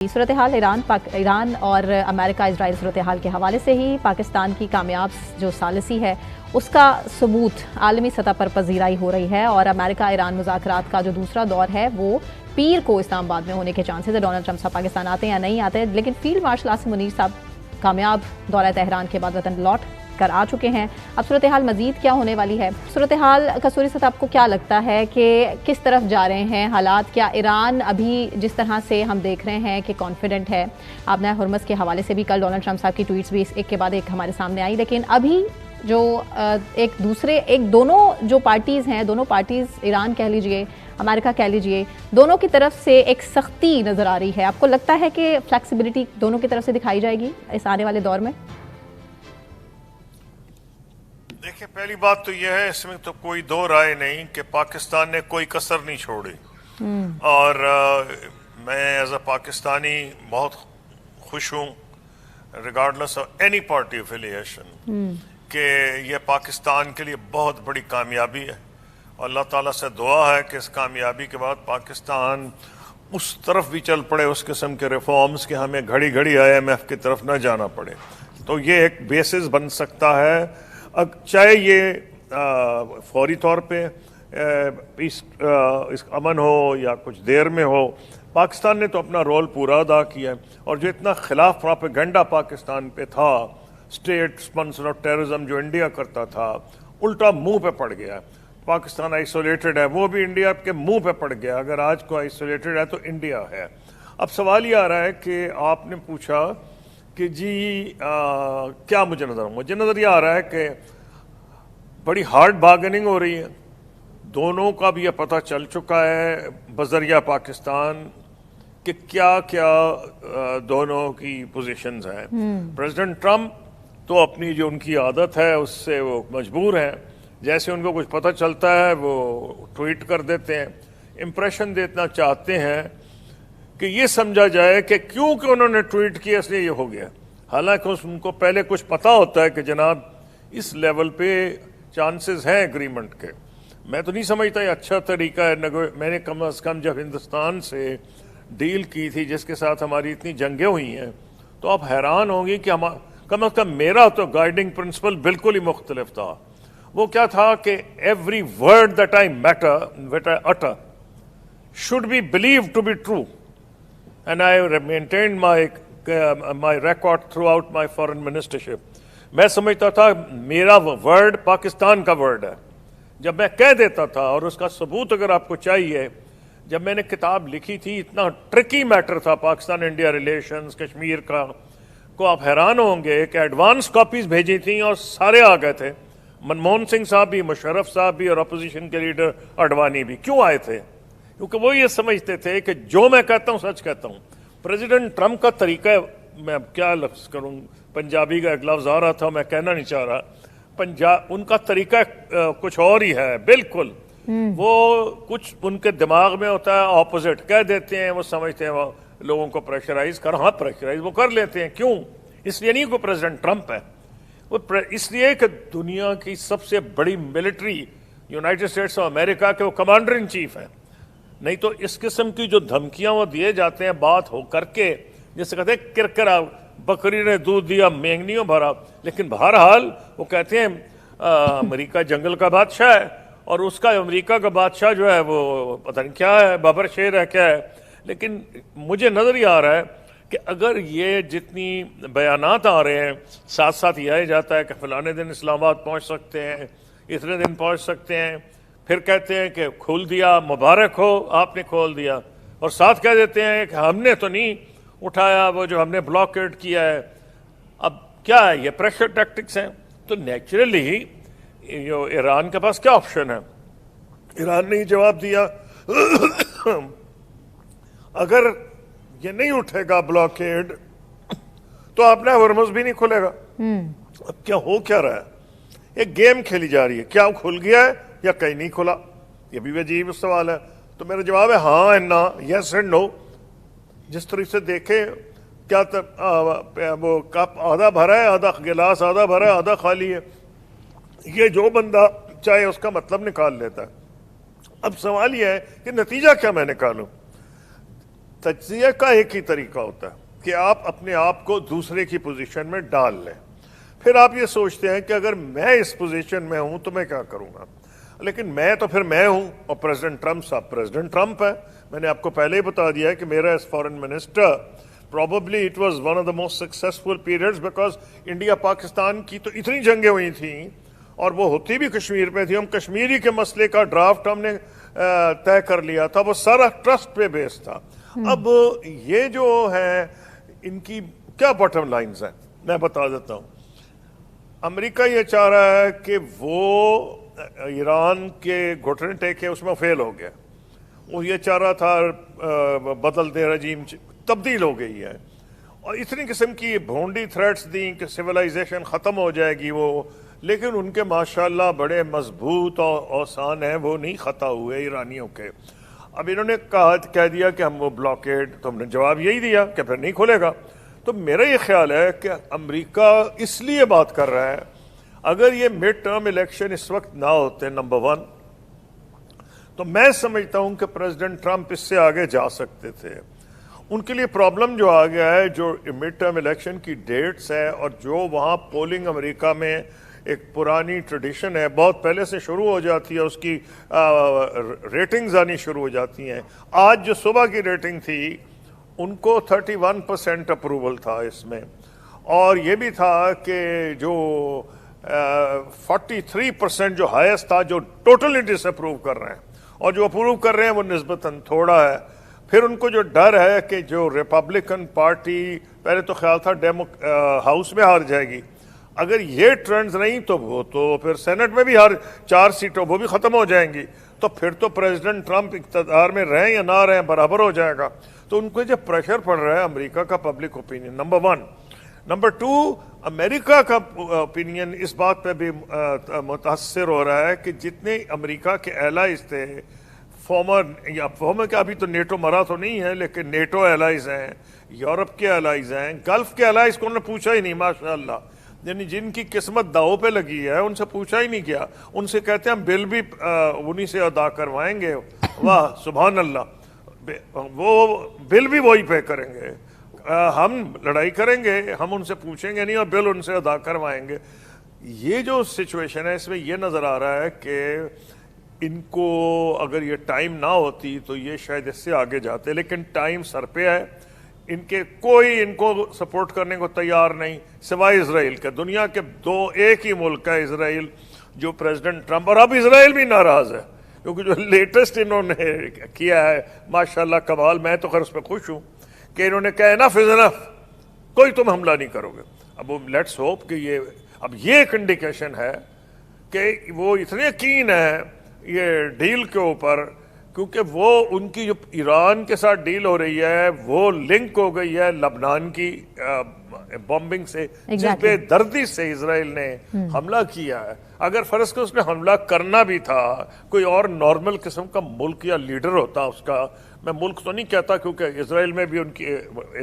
صورتحال ایران اور امریکہ اسرائیل صورتحال کے حوالے سے ہی پاکستان کی کامیاب جو ثالثی ہے اس کا ثبوت عالمی سطح پر پذیرائی ہو رہی ہے، اور امریکہ ایران مذاکرات کا جو دوسرا دور ہے وہ پیر کو اسلام آباد میں ہونے کے چانسز ہے۔ ڈونلڈ ٹرمپ صاحب پاکستان آتے ہیں یا نہیں آتے، لیکن فیلڈ مارشل عاصم منیر صاحب کامیاب دورہ تہران کے بعد وطن لوٹ کر آ چکے ہیں۔ اب صورتحال مزید کیا ہونے والی ہے؟ صورتحال کسوری صاحب آپ کو کیا لگتا ہے کہ کس طرف جا رہے ہیں حالات؟ کیا ایران ابھی جس طرح سے ہم دیکھ رہے ہیں کہ کانفیڈنٹ ہے، آپ نے ہرمز کے حوالے سے بھی کل ڈونلڈ ٹرمپ صاحب کی ٹویٹس بھی ایک کے بعد ایک ہمارے سامنے آئی، لیکن ابھی جو دونوں جو پارٹیز ہیں، دونوں پارٹیز ایران کہہ لیجئے، امریکہ کہہ لیجئے، دونوں کی طرف سے ایک سختی نظر آ رہی ہے۔ آپ کو لگتا ہے کہ فلیکسیبلٹی دونوں کی طرف سے دکھائی جائے گی اس آنے والے دور میں؟ دیکھیں، پہلی بات تو یہ ہے، اس میں تو کوئی دو رائے نہیں کہ پاکستان نے کوئی کسر نہیں چھوڑی، اور میں ایز اے پاکستانی بہت خوش ہوں regardless of any party affiliation کہ یہ پاکستان کے لیے بہت بڑی کامیابی ہے، اور اللہ تعالیٰ سے دعا ہے کہ اس کامیابی کے بعد پاکستان اس طرف بھی چل پڑے، اس قسم کے ریفارمز کہ ہمیں گھڑی گھڑی IMF کی طرف نہ جانا پڑے۔ تو یہ ایک بیسس بن سکتا ہے، چاہے یہ فوری طور پہ اس امن ہو یا کچھ دیر میں ہو۔ پاکستان نے تو اپنا رول پورا ادا کیا ہے، اور جو اتنا خلاف پروپیگنڈا پاکستان پہ تھا، اسٹیٹ اسپانسر آف ٹیررزم جو انڈیا کرتا تھا، الٹا منہ پہ پڑ گیا۔ پاکستان آئسولیٹڈ ہے، وہ بھی انڈیا کے منہ پہ پڑ گیا۔ اگر آج کو آئسولیٹڈ ہے تو انڈیا ہے۔ اب سوال یہ آ رہا ہے کہ آپ نے پوچھا کہ جی کیا مجھے نظر یہ آ رہا ہے کہ بڑی ہارڈ بارگننگ ہو رہی ہے۔ دونوں کا بھی یہ پتہ چل چکا ہے بذریعہ پاکستان کہ کیا کیا دونوں کی پوزیشنز ہیں۔ پریزیڈنٹ ٹرمپ تو اپنی جو ان کی عادت ہے اس سے وہ مجبور ہیں، جیسے ان کو کچھ پتہ چلتا ہے وہ ٹویٹ کر دیتے ہیں، امپریشن دینا چاہتے ہیں کہ یہ سمجھا جائے کہ کیونکہ انہوں نے ٹویٹ کیا اس لیے یہ ہو گیا، حالانکہ ان کو پہلے کچھ پتہ ہوتا ہے کہ جناب اس لیول پہ چانسز ہیں اگریمنٹ کے۔ میں تو نہیں سمجھتا یہ اچھا طریقہ ہے۔ میں نے کم از کم جب ہندوستان سے ڈیل کی تھی جس کے ساتھ ہماری اتنی جنگیں ہوئی ہیں، تو آپ حیران ہوں گی کہ کم از کم میرا تو گائیڈنگ پرنسپل بالکل ہی مختلف تھا۔ وہ کیا تھا کہ every word that I utter should be believed to be true, and I maintained my record throughout my foreign ministership. میں سمجھتا تھا میرا ورڈ پاکستان کا ورڈ ہے جب میں کہہ دیتا تھا، اور اس کا ثبوت اگر آپ کو چاہیے، جب میں نے کتاب لکھی تھی اتنا ٹرکی میٹر تھا پاکستان انڈیا ریلیشنز کشمیر کا، کو آپ حیران ہوں گے کہ ایڈوانس کاپیز بھیجی تھیں اور سارے آ گئے تھے، منموہن سنگھ صاحب بھی، مشرف صاحب بھی، اور اپوزیشن کے لیڈر اڈوانی بھی۔ کیوں آئے تھے؟ کیونکہ وہ یہ سمجھتے تھے کہ جو میں کہتا ہوں سچ کہتا ہوں۔ پریزیڈنٹ ٹرمپ کا طریقہ، میں کیا لفظ کروں، پنجابی کا ایک لفظ آ رہا تھا میں کہنا نہیں چاہ رہا، ان کا طریقہ کچھ اور ہی ہے بالکل۔ وہ کچھ ان کے دماغ میں ہوتا ہے، اپوزٹ کہہ دیتے ہیں، وہ سمجھتے ہیں وہ لوگوں کو پریشرائز پریشرائز وہ کر لیتے ہیں۔ کیوں؟ اس لیے نہیں کہ پریزیڈنٹ ٹرمپ ہے، وہ اس لیے کہ دنیا کی سب سے بڑی military United States of America کے وہ کمانڈر ان چیف ہیں۔ نہیں تو اس قسم کی جو دھمکیاں وہ دیے جاتے ہیں بات ہو کر کے، جیسے کہتے ہیں کرکرا بکری نے دودھ دیا مینگنیوں بھرا، لیکن بہرحال وہ کہتے ہیں امریکہ جنگل کا بادشاہ ہے، اور اس کا امریکہ کا بادشاہ جو ہے وہ پتہ نہیں کیا ہے، بابر شیر ہے کیا ہے۔ لیکن مجھے نظر یہ آ رہا ہے کہ اگر یہ جتنی بیانات آ رہے ہیں، ساتھ ساتھ یہ آیا جاتا ہے کہ فلانے دن اسلام آباد پہنچ سکتے ہیں، اتنے دن پہنچ سکتے ہیں، پھر کہتے ہیں کہ کھول دیا، مبارک ہو آپ نے کھول دیا، اور ساتھ کہہ دیتے ہیں کہ ہم نے تو نہیں اٹھایا وہ جو ہم نے بلاکیڈ کیا ہے۔ اب کیا ہے، یہ پریشر ٹیکٹکس ہیں۔ تو نیچرلی ایران کے پاس کیا آپشن ہے؟ ایران نے جواب دیا اگر یہ نہیں اٹھے گا بلاکیڈ تو اپنا ہرمز بھی نہیں کھلے گا۔ اب کیا ہو کیا رہا ہے؟ ایک گیم کھیلی جا رہی ہے، کیا کھل گیا ہے یا کہیں نہیں کھلا؟ یہ بھی عجیب سوال ہے۔ تو میرا جواب ہے ہاں اینڈ نا، یس اینڈ نو۔ جس طرح سے دیکھیں کیا وہ کپ آدھا بھرا ہے، آدھا گلاس آدھا بھرا ہے، آدھا خالی ہے، یہ جو بندہ چاہے اس کا مطلب نکال لیتا ہے۔ اب سوال یہ ہے کہ نتیجہ کیا میں نکالوں؟ تجزیہ کا ایک ہی طریقہ ہوتا ہے کہ آپ اپنے آپ کو دوسرے کی پوزیشن میں ڈال لیں، پھر آپ یہ سوچتے ہیں کہ اگر میں اس پوزیشن میں ہوں تو میں کیا کروں گا، لیکن میں تو پھر میں ہوں، اور پریزیڈنٹ ٹرمپ صاحب پریزیڈنٹ ٹرمپ ہے. میں نے آپ کو پہلے ہی بتا دیا ہے کہ میرا as foreign minister probably it was one of the most successful periods because India Pakistan کی تو اتنی جنگیں ہوئی تھیں اور وہ ہوتی بھی کشمیر پہ تھی. ہم کشمیری کے مسئلے کا ڈرافٹ ہم نے طے کر لیا تھا، وہ سارا ٹرسٹ پہ بیس تھا. اب یہ جو ہے ان کی کیا باٹم لائنز ہیں میں بتا دیتا ہوں. امریکہ یہ چاہ رہا ہے کہ وہ ایران کے گھٹنے ٹیکے اس میں فیل ہو گیا، وہ یہ چاہ رہا تھا بدل دے رجیم تبدیل ہو گئی ہے، اور اتنی قسم کی بھونڈی تھریٹس دیں کہ سویلائزیشن ختم ہو جائے گی وہ، لیکن ان کے ماشاءاللہ بڑے مضبوط اور اوسان ہیں، وہ نہیں خطا ہوئے ایرانیوں کے. اب انہوں نے کہہ دیا کہ ہم وہ بلاکیڈ، تو ہم نے جواب یہی دیا کہ پھر نہیں کھولے گا. تو میرا یہ خیال ہے کہ امریکہ اس لیے بات کر رہا ہے، اگر یہ مڈ ٹرم الیکشن اس وقت نہ ہوتے نمبر 1، تو میں سمجھتا ہوں کہ پریزیڈنٹ ٹرمپ اس سے آگے جا سکتے تھے. ان کے لیے پرابلم جو آ گیا ہے، جو مڈ ٹرم الیکشن کی ڈیٹس ہے اور جو وہاں پولنگ امریکہ میں ایک پرانی ٹریڈیشن ہے، بہت پہلے سے شروع ہو جاتی ہے، اس کی ریٹنگز آنی شروع ہو جاتی ہیں. آج جو صبح کی ریٹنگ تھی ان کو 31% اپروول تھا اس میں، اور یہ بھی تھا کہ جو 43% جو ہائیسٹ تھا جو ٹوٹلی ڈس اپروو کر رہے ہیں، اور جو اپروو کر رہے ہیں وہ نسبتاً تھوڑا ہے. پھر ان کو جو ڈر ہے کہ جو ریپبلکن پارٹی پہلے تو خیال تھا ہاؤس میں ہار جائے گی، اگر یہ ٹرینڈز نہیں تو وہ تو پھر سینٹ میں بھی 4 سیٹوں وہ بھی ختم ہو جائیں گی، تو پھر تو پریزیڈنٹ ٹرمپ اقتدار میں رہیں یا نہ رہیں برابر ہو جائے گا. تو ان کو جب پریشر پڑ رہا ہے امریکہ کا پبلک اوپینین نمبر 1، نمبر 2 امریکہ کا اوپینین اس بات پہ بھی متاثر ہو رہا ہے کہ جتنے امریکہ کے ایلائز تھے، فارمر کا ابھی تو نیٹو مرا تو نہیں ہے، لیکن نیٹو ایلائز ہیں، یورپ کے ایلائز ہیں، گلف کے ایلائز کو انہوں نے پوچھا ہی نہیں ماشاءاللہ، یعنی جن کی قسمت داؤ پہ لگی ہے ان سے پوچھا ہی نہیں کیا. ان سے کہتے ہیں ہم بل بھی انہی سے ادا کروائیں گے. واہ سبحان اللہ، وہ بل بھی وہی پے کریں گے، ہم لڑائی کریں گے، ہم ان سے پوچھیں گے نہیں اور بل ان سے ادا کروائیں گے. یہ جو سچویشن ہے اس میں یہ نظر آ رہا ہے کہ ان کو اگر یہ ٹائم نہ ہوتی تو یہ شاید اس سے آگے جاتے، لیکن ٹائم سر پہ ہے. ان کے کوئی ان کو سپورٹ کرنے کو تیار نہیں سوائے اسرائیل کے. دنیا کے ایک ہی ملک ہے اسرائیل جو پریزیڈنٹ ٹرمپ، اور اب اسرائیل بھی ناراض ہے کیونکہ جو لیٹسٹ انہوں نے کیا ہے ماشاءاللہ کمال، میں تو خیر اس پہ خوش ہوں کہ انہوں نے کہا انف از انف، کوئی تم حملہ نہیں کرو گے. اب لیٹس ہوپ کہ اب یہ ایک انڈیکیشن ہے کہ وہ اتنے کین ہیں یہ ڈیل کے اوپر، کیونکہ وہ ان کی جو ایران کے ساتھ ڈیل ہو رہی ہے وہ لنک ہو گئی ہے لبنان کی بمبنگ سے، جس پہ دردی سے اسرائیل نے حملہ کیا ہے. اگر فرض کہ اس نے حملہ کرنا بھی تھا، کوئی اور نارمل قسم کا ملک یا لیڈر ہوتا اس کا، میں ملک تو نہیں کہتا کیونکہ اسرائیل میں بھی ان کی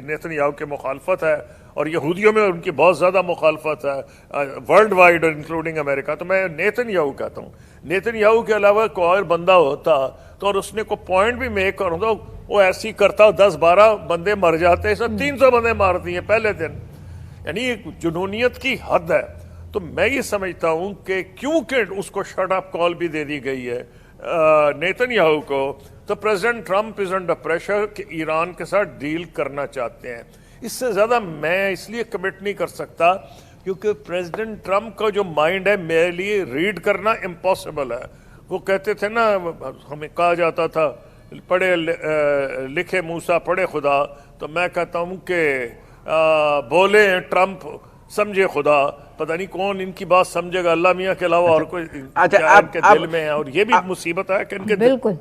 نیتن یاہو کی مخالفت ہے اور یہودیوں میں ان کی بہت زیادہ مخالفت ہے ورلڈ وائڈ انکلوڈنگ امریکہ، تو میں نیتن یاہو کہتا ہوں. نیتن یاہو کے علاوہ کوئی اور بندہ ہوتا تو اور اس نے کوئی پوائنٹ بھی میک کروں تو وہ ایسی کرتا 10-12 بندے مر جاتے، اس 300 بندے مار دیے پہلے دن، یعنی جنونیت کی حد ہے. تو میں یہ سمجھتا ہوں کہ کیونکہ اس کو شٹ اپ کال بھی دے دی گئی ہے نیتن یاہو کو، تو president Trump is under pressure کہ ایران کے ساتھ ڈیل کرنا چاہتے ہیں. اس سے زیادہ میں اس لیے کمٹ نہیں کر سکتا کیونکہ پریزیڈنٹ ٹرمپ کا جو مائنڈ ہے میرے لیے ریڈ کرنا امپاسبل ہے. وہ کہتے تھے نا، ہمیں کہا جاتا تھا پڑھے لکھے موسیٰ پڑھے خدا، تو میں کہتا ہوں کہ بولے ٹرمپ سمجھے خدا. پتہ نہیں کون ان کی بات سمجھے گا، اللہ میاں کے علاوہ اور کوئی ان کے دل میں ہے. اور یہ بھی مصیبت ہے کہ ان کے بالکل